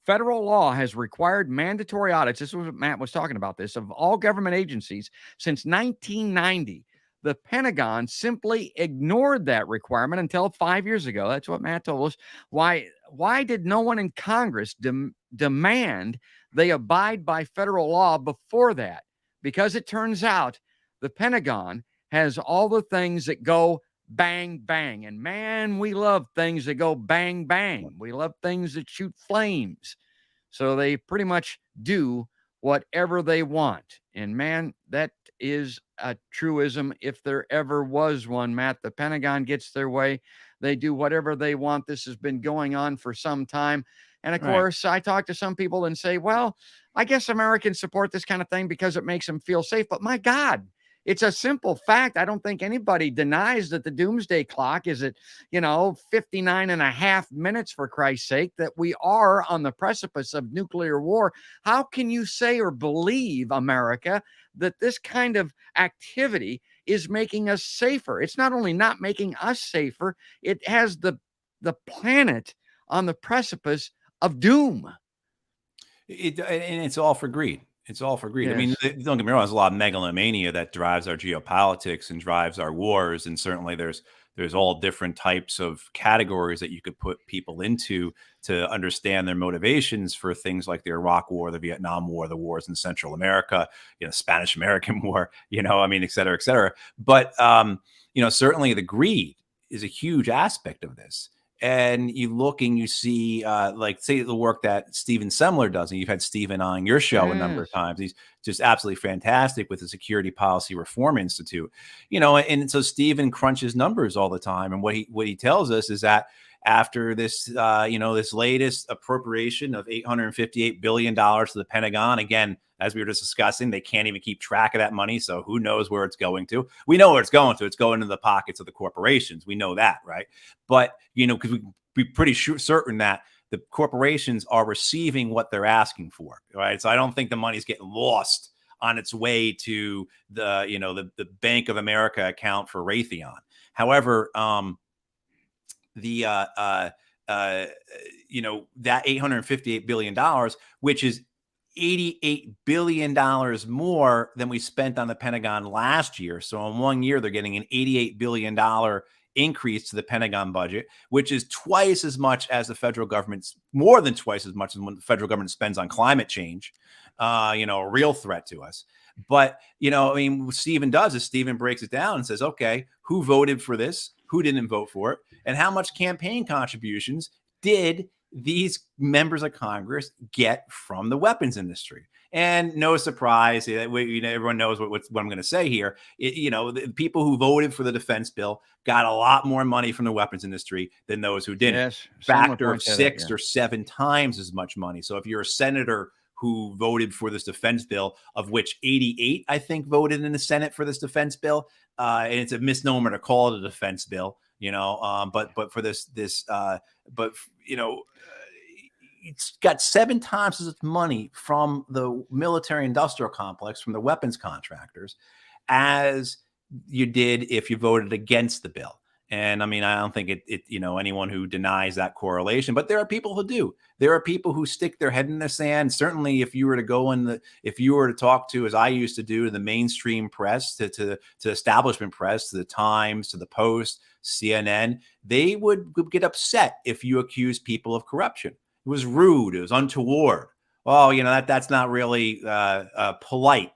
Federal law has required mandatory audits. This was what Matt was talking about, this, of all government agencies since 1990. The Pentagon simply ignored that requirement until 5 years ago. That's what Matt told us. Why did no one in Congress demand they abide by federal law before that? Because it turns out the Pentagon has all the things that go bang, bang. And man, we love things that go bang, bang. We love things that shoot flames. So they pretty much do whatever they want. And man, that is a truism if there ever was one, Matt. The Pentagon gets their way. They do whatever they want. This has been going on for some time. And of course, I talk to some people and say, well, I guess Americans support this kind of thing because it makes them feel safe. But my God, it's a simple fact. I don't think anybody denies that the doomsday clock is at, 59 and a half minutes, for Christ's sake, that we are on the precipice of nuclear war. How can you say or believe, America, that this kind of activity is making us safer? It's not only not making us safer, it has the planet on the precipice of doom. And it's all for greed. It's all for greed. Yes. I mean, don't get me wrong, there's a lot of megalomania that drives our geopolitics and drives our wars. And certainly there's all different types of categories that you could put people into to understand their motivations for things like the Iraq War, the Vietnam War, the wars in Central America, Spanish American War, et cetera, et cetera. But, certainly the greed is a huge aspect of this. And you look and you see, say the work that Stephen Semler does, and you've had Stephen on your show a number of times. He's just absolutely fantastic with the Security Policy Reform Institute, and so Stephen crunches numbers all the time. And what he tells us is that after this, this latest appropriation of $858 billion to the Pentagon, again, as we were just discussing, they can't even keep track of that money. So who knows where it's going to? We know where it's going to. It's going into the pockets of the corporations. We know that, right? But, because we're pretty certain that the corporations are receiving what they're asking for, right? So I don't think the money's getting lost on its way to the Bank of America account for Raytheon. However, that $858 billion, which is $88 billion more than we spent on the Pentagon last year. So in 1 year, they're getting an $88 billion increase to the Pentagon budget, which is twice as much as the federal government's, more than twice as much as what the federal government spends on climate change, a real threat to us. But, what Stephen does is Stephen breaks it down and says, okay, who voted for this? Who didn't vote for it? And how much campaign contributions did these members of Congress get from the weapons industry? And no surprise, everyone knows what I'm going to say here. The people who voted for the defense bill got a lot more money from the weapons industry than those who didn't. Yes, factor of 6 or 7 times as much money. So if you're a senator who voted for this defense bill, of which 88, I think, voted in the Senate for this defense bill, and it's a misnomer to call it a defense bill, but for this, it's got 7 times as much money from the military industrial complex, from the weapons contractors, as you did if you voted against the bill. And I don't think anyone who denies that correlation, but there are people who do. There are people who stick their head in the sand. Certainly, if you were to talk to, as I used to do, the mainstream press, to establishment press, to the Times, to the Post, CNN, they would get upset if you accused people of corruption. It was rude. It was untoward. Well, that's not really polite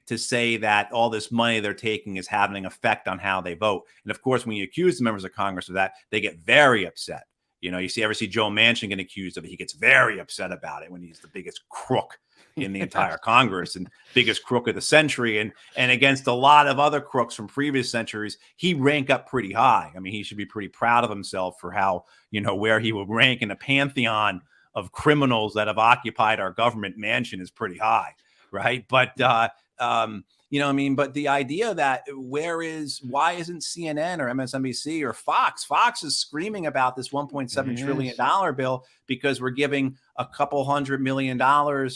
to say that all this money they're taking is having an effect on how they vote. And of course, when you accuse the members of Congress of that, they get very upset. You ever see Joe Manchin get accused of it? He gets very upset about it when he's the biggest crook in the entire Congress and biggest crook of the century. And against a lot of other crooks from previous centuries, he rank up pretty high. He should be pretty proud of himself for how, where he would rank in the pantheon of criminals that have occupied our government mansion is pretty high, right? But but the idea that why isn't CNN or MSNBC or Fox is screaming about this $1.7 trillion bill because we're giving a couple $100 million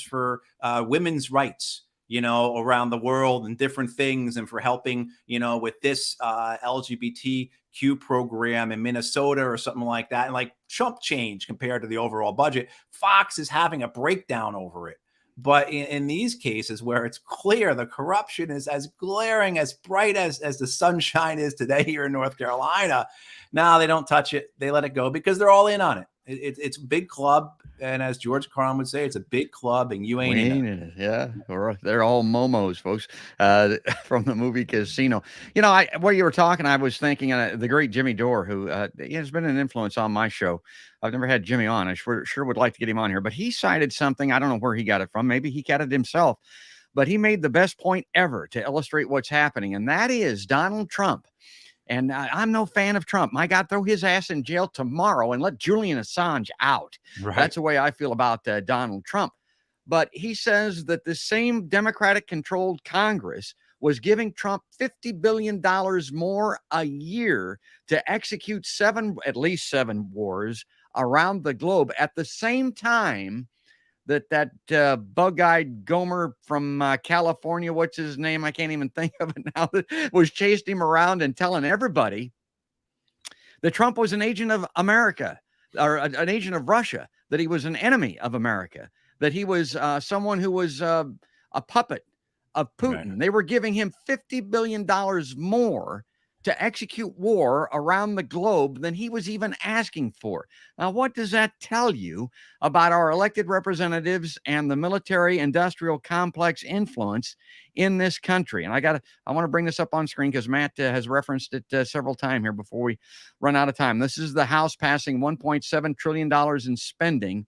for women's rights, around the world and different things, and for helping, with this LGBTQ program in Minnesota or something like that, and like chump change compared to the overall budget. Fox is having a breakdown over it. But in these cases where it's clear the corruption is as glaring, as bright as the sunshine is today here in North Carolina, now they don't touch it. They let it go because they're all in on it. It's a big club. And as George Carlin would say, it's a big club and you ain't We in ain't it. in it. Yeah, they're all momos, folks, from the movie Casino. While you were talking, I was thinking the great Jimmy Dore, who has been an influence on my show. I've never had Jimmy on. I sure would like to get him on here, but he cited something. I don't know where he got it from. Maybe he got it himself, but he made the best point ever to illustrate what's happening, and that is Donald Trump. And I'm no fan of Trump. My God, throw his ass in jail tomorrow and let Julian Assange out. Right. That's the way I feel about Donald Trump. But he says that the same Democratic-controlled Congress was giving Trump $50 billion more a year to execute at least seven wars around the globe at the same time that bug-eyed Gomer from California, what's his name? I can't even think of it now, that was chasing him around and telling everybody that Trump was an agent of America, or an agent of Russia, that he was an enemy of America, that he was someone who was a puppet of Putin. Right. They were giving him $50 billion more to execute war around the globe than he was even asking for. Now, what does that tell you about our elected representatives and the military-industrial complex influence in this country? And I want to bring this up on screen because Matt has referenced it several times here before we run out of time. This is the House passing $1.7 trillion in spending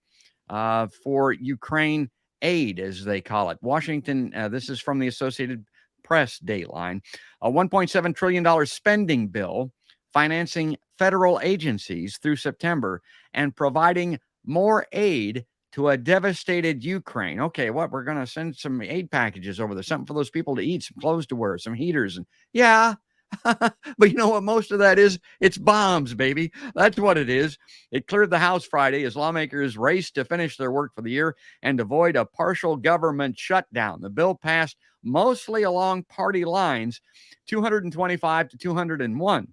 for Ukraine aid, as they call it. Washington, this is from the Associated Press Dateline, a $1.7 trillion spending bill financing federal agencies through September and providing more aid to a devastated Ukraine. Okay, we're going to send some aid packages over there, something for those people to eat, some clothes to wear, some heaters, and yeah. But you know what most of that is? It's bombs, baby. That's what it is. It cleared the House Friday as lawmakers raced to finish their work for the year and avoid a partial government shutdown. The bill passed mostly along party lines, 225 to 201.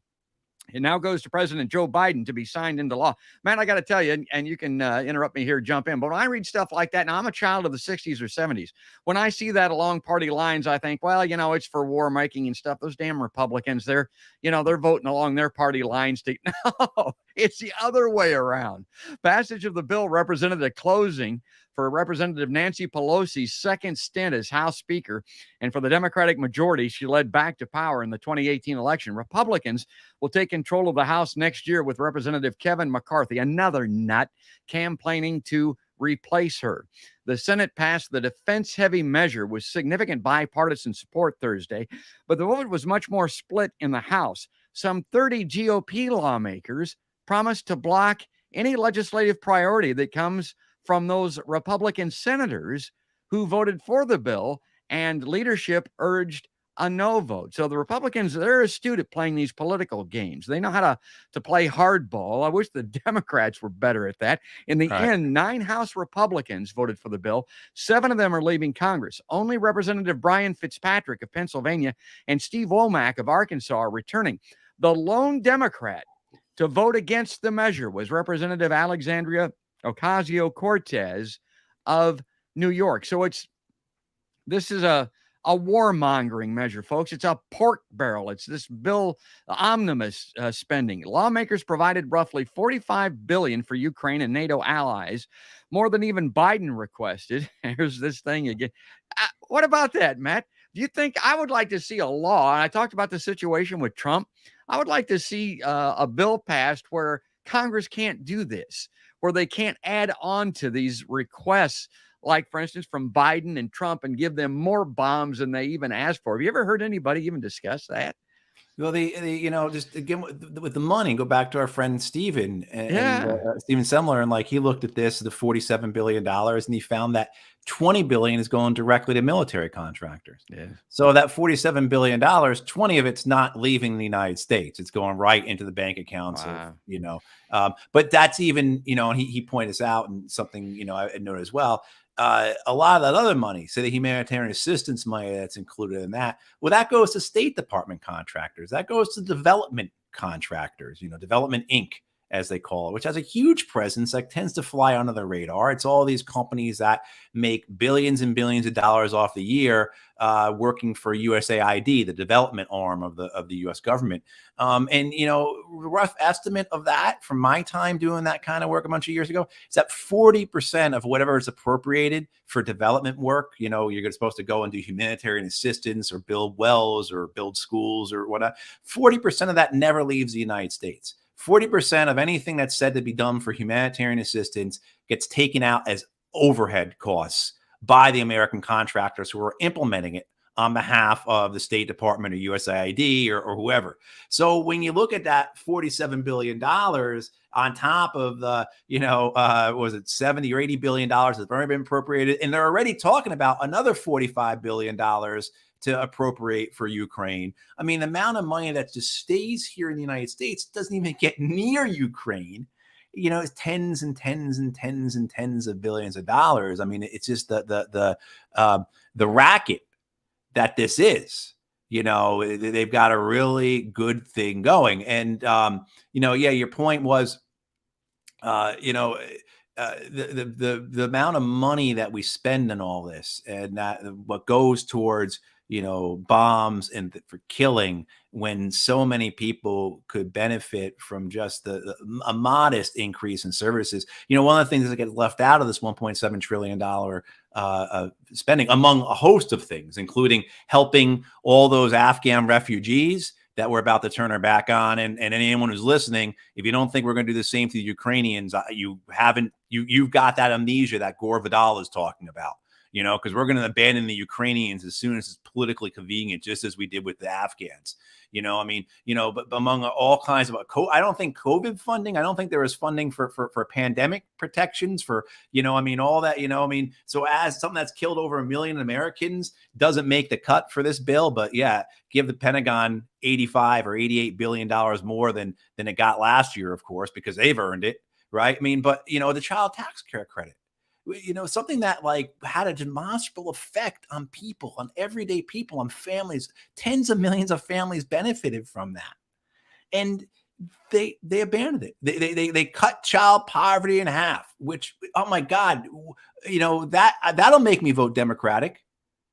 It now goes to President Joe Biden to be signed into law. Man, I got to tell you, and you can interrupt me here, jump in, but when I read stuff like that, now I'm a child of the 60s or 70s. When I see that along party lines, I think, well, it's for war making and stuff. Those damn Republicans, they're voting along their party lines. No, it's the other way around. Passage of the bill represented a closing for Representative Nancy Pelosi's second stint as House Speaker, and for the Democratic majority she led back to power in the 2018 election. Republicans will take control of the House next year with Representative Kevin McCarthy, another nut, campaigning to replace her. The Senate passed the defense-heavy measure with significant bipartisan support Thursday, but the vote was much more split in the House. Some 30 GOP lawmakers promised to block any legislative priority that comes from those Republican senators who voted for the bill, and leadership urged a no vote. So the Republicans, they're astute at playing these political games. They know how to play hardball. I wish the Democrats were better at that. In the end, 9 House Republicans voted for the bill. 7 of them are leaving Congress. Only Representative Brian Fitzpatrick of Pennsylvania and Steve Womack of Arkansas are returning. The lone Democrat to vote against the measure was Representative Alexandria Ocasio-Cortez of New York. So this is a warmongering measure, folks. It's a pork barrel. It's this bill omnibus spending. Lawmakers provided roughly $45 billion for Ukraine and NATO allies, more than even Biden requested. Here's this thing again. What about that, Matt? Do you think I would like to see a law? And I talked about the situation with Trump. I would like to see a bill passed where Congress can't do this, where they can't add on to these requests, like, for instance, from Biden and Trump, and give them more bombs than they even asked for. Have you ever heard anybody even discuss that? Well, just again with the money, go back to our friend Steven Steven Semler, and he looked at this, the $47 billion, and he found that $20 billion is going directly to military contractors. Yeah. So that $47 billion, 20 of it's not leaving the United States. It's going right into the bank accounts. Wow. But that's even, and he pointed this out, and something, I noted as well. A lot of that other money, say the humanitarian assistance money that's included in that, well, that goes to State Department contractors. That goes to development contractors, Development Inc. as they call it, which has a huge presence that tends to fly under the radar. It's all these companies that make billions and billions of dollars off the year working for USAID, the development arm of the U.S. government. And, you know, rough estimate of that from my time doing that kind of work a bunch of years ago is that 40% of whatever is appropriated for development work, you know, you're supposed to go and do humanitarian assistance or build wells or build schools or whatnot. 40% of that never leaves the United States. 40% of anything that's said to be done for humanitarian assistance gets taken out as overhead costs by the American contractors who are implementing it on behalf of the State Department or USAID or whoever. So when you look at that $47 billion on top of the, you know, was it 70 or $80 billion that's already been appropriated, and they're already talking about another $45 billion to appropriate for Ukraine. I mean, the amount of money that just stays here in the United States doesn't even get near Ukraine. You know, it's tens and tens and tens and tens of billions of dollars. I mean, it's just the racket that this is. You know, they've got a really good thing going. And you know, yeah, your point was, you know, the amount of money that we spend on all this, and that what goes towards, you know, bombs and for killing, when so many people could benefit from just a modest increase in services. You know, one of the things that gets left out of this $1.7 trillion spending, among a host of things, including helping all those Afghan refugees that we're about to turn our back on. And anyone who's listening, if you don't think we're going to do the same to the Ukrainians, you've got that amnesia that Gore Vidal is talking about. You know, because we're going to abandon the Ukrainians as soon as it's politically convenient, just as we did with the Afghans. You know, I mean, you know, but among all kinds of, I don't think COVID funding, I don't think there was funding for pandemic protections for, you know, I mean, all that, you know, I mean, so as something that's killed over 1 million Americans doesn't make the cut for this bill, but yeah, give the Pentagon 85 or $88 billion more than it got last year, of course, because they've earned it, right? I mean, but, you know, the child tax care credit, you know, something that like had a demonstrable effect on people, on everyday people, on families. Tens of millions of families benefited from that, and they abandoned it. They cut child poverty in half. Which, oh my God, you know, that'll make me vote Democratic,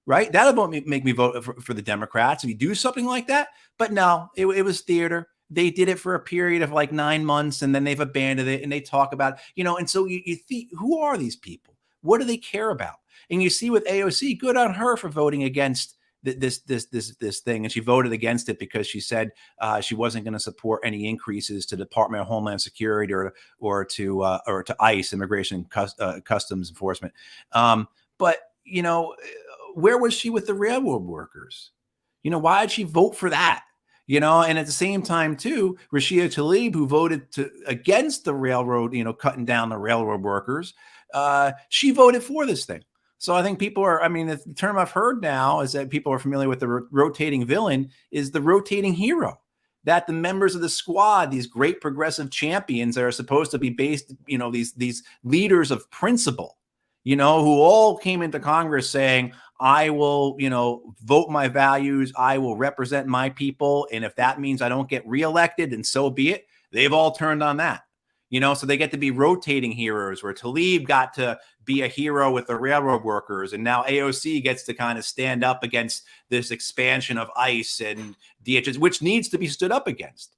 right? That'll make me vote for the Democrats if you do something like that. But no, it was theater. They did it for a period of like 9 months, and then they've abandoned it, and they talk about, you know, and so you think, who are these people? What do they care about? And you see with AOC, good on her for voting against this thing. And she voted against it because she said she wasn't going to support any increases to the Department of Homeland Security or to ICE, Immigration Customs Enforcement. But, you know, where was she with the railroad workers? You know, why did she vote for that? You know, and at the same time, too, Rashida Tlaib, who voted against the railroad, you know, cutting down the railroad workers, she voted for this thing. So I think people are, I mean, the term I've heard now is that people are familiar with the rotating villain is the rotating hero. That the members of the squad, these great progressive champions that are supposed to be based, you know, these leaders of principle, you know, who all came into Congress saying, I will, you know, vote my values. I will represent my people. And if that means I don't get reelected, then so be it. They've all turned on that, you know, so they get to be rotating heroes, where Tlaib got to be a hero with the railroad workers. And now AOC gets to kind of stand up against this expansion of ICE and DHS, which needs to be stood up against.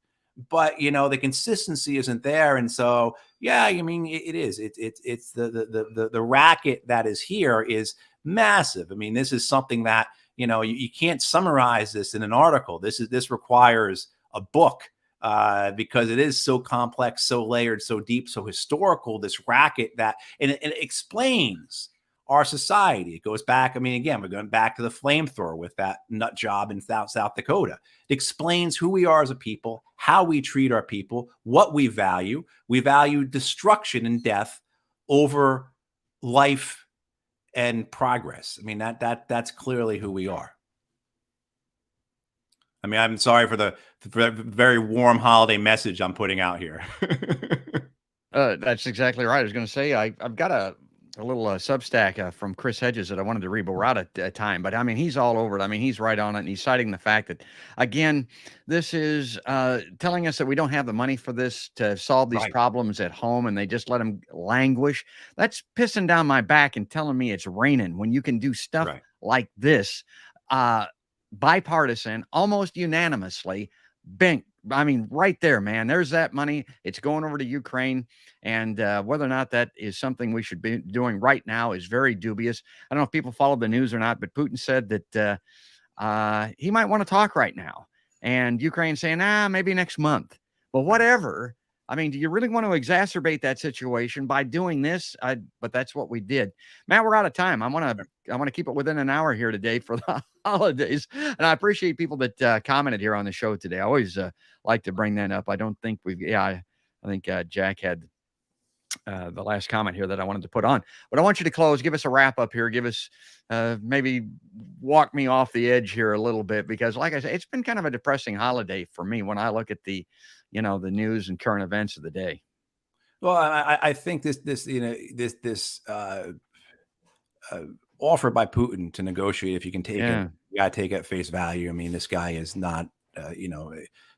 But, you know, the consistency isn't there. And so, yeah, I mean, it is. It's the racket that is here is massive. I mean, this is something that, you know, you can't summarize this in an article. This requires a book because it is so complex, so layered, so deep, so historical, this racket that, and it explains our society. It goes back. I mean, again, we're going back to the flamethrower with that nut job in South Dakota. It explains who we are as a people, how we treat our people, what we value. We value destruction and death over life and progress. I mean, that's clearly who we are. I mean, I'm sorry for the very warm holiday message I'm putting out here. That's exactly right. I was going to say, I've got a a little Substack from Chris Hedges that I wanted to read, but we're out of time. But I mean, he's all over it. I mean, he's right on it, and he's citing the fact that, again, this is telling us that we don't have the money for this to solve these problems at home, and they just let them languish. That's pissing down my back and telling me it's raining when you can do stuff like this, bipartisan, almost unanimously. Bink. I mean, right there, man, there's that money. It's going over to Ukraine. And whether or not that is something we should be doing right now is very dubious. I don't know if people follow the news or not, but Putin said that he might want to talk right now. And Ukraine saying, maybe next month. But whatever. I mean, do you really want to exacerbate that situation by doing this? But that's what we did. Matt, we're out of time. I want to keep it within an hour here today for the holidays. And I appreciate people that commented here on the show today. I always like to bring that up. I don't think I think Jack had the last comment here that I wanted to put on. But I want you to close. Give us a wrap up here. Give us maybe walk me off the edge here a little bit, because like I said, it's been kind of a depressing holiday for me when I look at the the news and current events of the day. Well, I think this offer by Putin to negotiate, if you can take it, you got to take it at face value. I mean, this guy is not,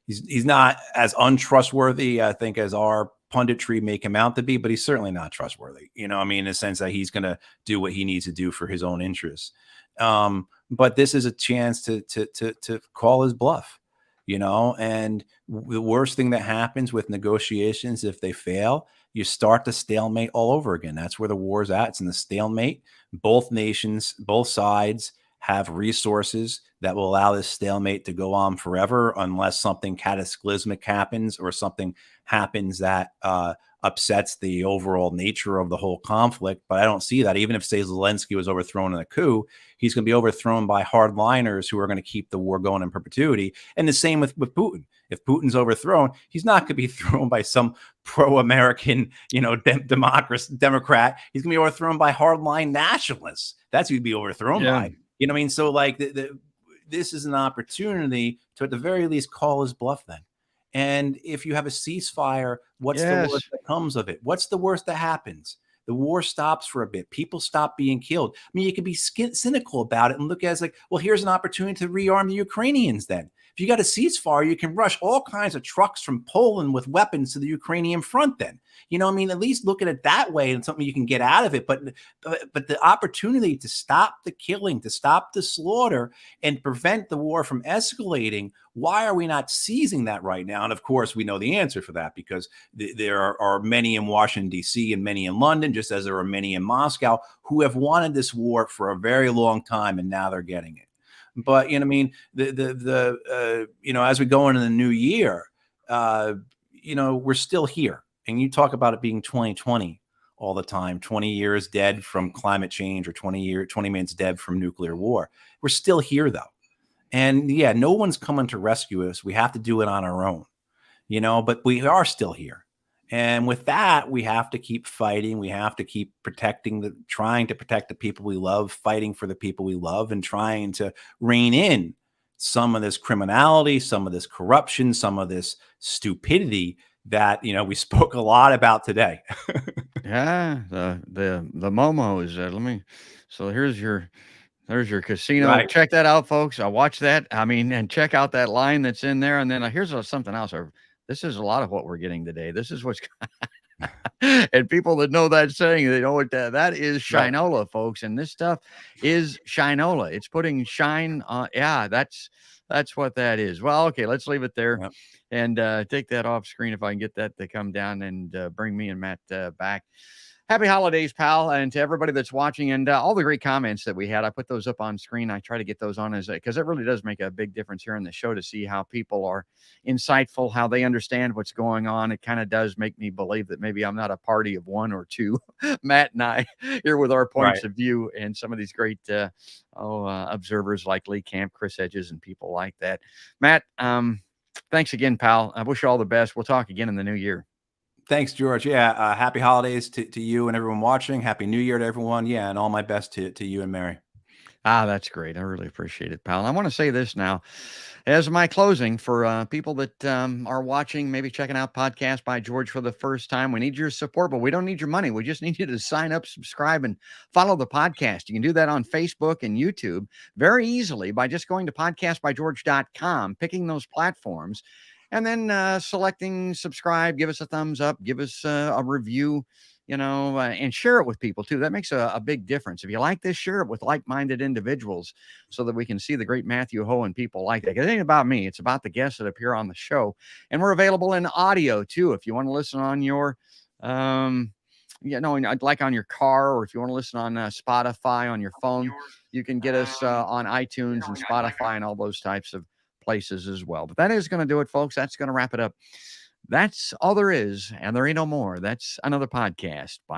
he's not as untrustworthy, I think, as our punditry make him out to be, but he's certainly not trustworthy. I mean, in the sense that he's going to do what he needs to do for his own interests. But this is a chance to call his bluff. And the worst thing that happens with negotiations, if they fail, you start the stalemate all over again. That's where the war's at. It's in the stalemate. Both nations, both sides have resources that will allow this stalemate to go on forever unless something cataclysmic happens or something happens that upsets the overall nature of the whole conflict. But I don't see that. Even if, say, Zelensky was overthrown in a coup, he's going to be overthrown by hardliners who are going to keep the war going in perpetuity. And the same with Putin. If Putin's overthrown, he's not going to be thrown by some pro-American, Democrat. He's going to be overthrown by hardline nationalists. That's who he'd be overthrown by. You know what I mean? So, like, this is an opportunity to, at the very least, call his bluff then. And if you have a ceasefire, what's the worst that comes of it? What's the worst that happens? The war stops for a bit. People stop being killed. I mean, you could be cynical about it and look at it as like, well, here's an opportunity to rearm the Ukrainians then. If you got a ceasefire, you can rush all kinds of trucks from Poland with weapons to the Ukrainian front then. I mean, at least look at it that way and something you can get out of it. But the opportunity to stop the killing, to stop the slaughter, and prevent the war from escalating, why are we not seizing that right now? And of course, we know the answer for that, because there are many in Washington, D.C. and many in London, just as there are many in Moscow, who have wanted this war for a very long time, and now they're getting it. But I mean, as we go into the new year, we're still here. And you talk about it being 2020 all the time, 20 years dead from climate change, or 20 minutes dead from nuclear war. We're still here, though. And yeah, no one's coming to rescue us. We have to do it on our own, but we are still here. And with that, we have to keep fighting. We have to keep trying to protect the people we love, fighting for the people we love, and trying to rein in some of this criminality, some of this corruption, some of this stupidity that, we spoke a lot about today. The momos. So there's your casino. Right. Check that out, folks. I watch that. I mean, and check out that line that's in there. And then here's something else. This is a lot of what we're getting today. This is what's and people that know that saying, they know what that is. Shinola, right, folks. And this stuff is shinola. It's putting shine on. Yeah, that's what that is. Well, okay, let's leave it there. Yep. And take that off screen if I can get that to come down and bring me and Matt back. Happy holidays, pal. And to everybody that's watching, and all the great comments that we had, I put those up on screen. I try to get those on because it really does make a big difference here in the show to see how people are insightful, how they understand what's going on. It kind of does make me believe that maybe I'm not a party of one or two, Matt and I, here with our points of view, and some of these great observers like Lee Camp, Chris Hedges, and people like that. Matt, thanks again, pal. I wish you all the best. We'll talk again in the new year. Thanks, George. Yeah. Happy holidays to you and everyone watching. Happy New Year to everyone. Yeah. And all my best to you and Mary. Ah, that's great. I really appreciate it, pal. And I want to say this now as my closing for people that are watching, maybe checking out Podcast by George for the first time. We need your support, but we don't need your money. We just need you to sign up, subscribe, and follow the podcast. You can do that on Facebook and YouTube very easily by just going to podcastbygeorge.com, picking those platforms, and then selecting subscribe, give us a thumbs up, give us a review, and share it with people too. That makes a big difference. If you like this, share it with like-minded individuals so that we can see the great Matthew Hoh and people like that. It ain't about me. It's about the guests that appear on the show. And we're available in audio too. If you want to listen on your, like on your car, or if you want to listen on Spotify on your phone, you can get us on iTunes and Spotify and all those types of places as well. But that is going to do it, folks. That's going to wrap it up. That's all there is, and there ain't no more. That's another podcast by